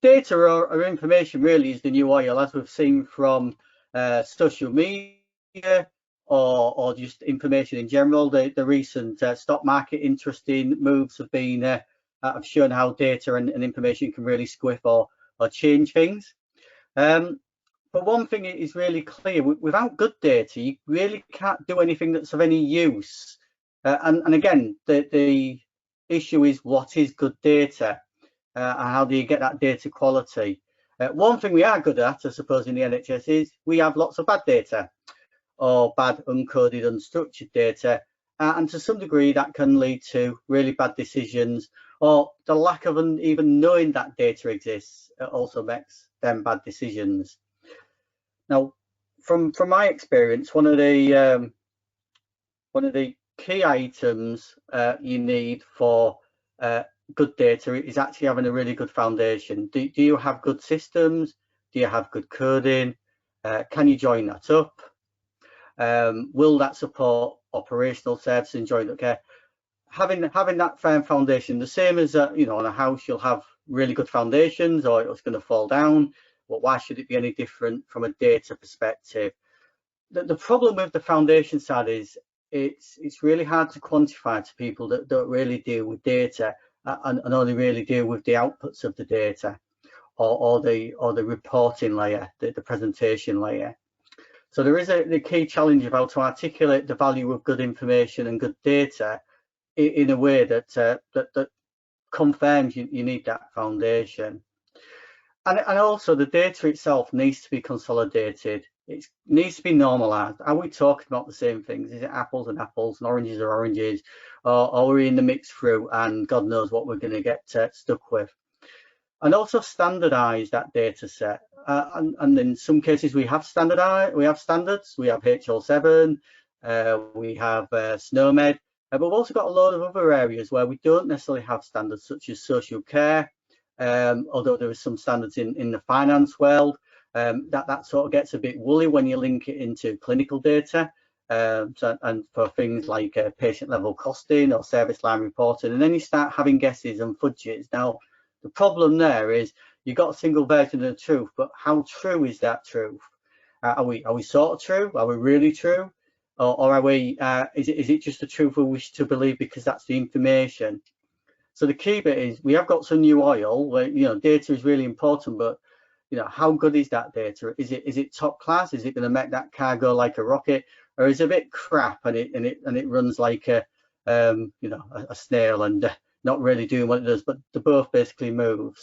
data or information really is the new oil, as we've seen from social media or just information in general. The recent stock market interesting moves have shown how data and information can really squiff or change things. But one thing is really clear: without good data, you really can't do anything that's of any use. And again, the issue is, what is good data? And how do you get that data quality? One thing we are good at, I suppose, in the NHS is we have lots of bad data, or bad uncoded, unstructured data, and to some degree that can lead to really bad decisions, or the lack of even knowing that data exists also makes them bad decisions. Now, from my experience, one of the key items you need for good data is actually having a really good foundation. Do you have good systems? Do you have good coding? Can you join that up? Will that support operational services and joint up care? Having that firm foundation, the same as on a house, you'll have really good foundations or it's going to fall down. But why should it be any different from a data perspective? The problem with the foundation side is it's really hard to quantify to people that don't really deal with data and only really deal with the outputs of the data or the reporting layer, the presentation layer. So there is the key challenge of how to articulate the value of good information and good data in a way that confirms you need that foundation. And also the data itself needs to be consolidated. It needs to be normalized. Are we talking about the same things? Is it apples and apples and oranges are oranges? Or are we in the mix through and God knows what we're going to get stuck with? And also standardize that data set. And in some cases we have standards. We have HL7, we have SNOMED, but we've also got a lot of other areas where we don't necessarily have standards, such as social care, although there are some standards in the finance world. That sort of gets a bit woolly when you link it into clinical data, and for things like patient level costing or service line reporting, and then you start having guesses and fudges. Now, the problem there is you've got a single version of the truth, but how true is that truth? Are we sort of true? Are we really true? Or are we? Is it just the truth we wish to believe because that's the information? So the key bit is we have got some new oil where data is really important, but how good is that data? Is it top class? Is it going to make that car go like a rocket, or is it a bit crap and it runs like a snail and not really doing what it does, but they both basically move?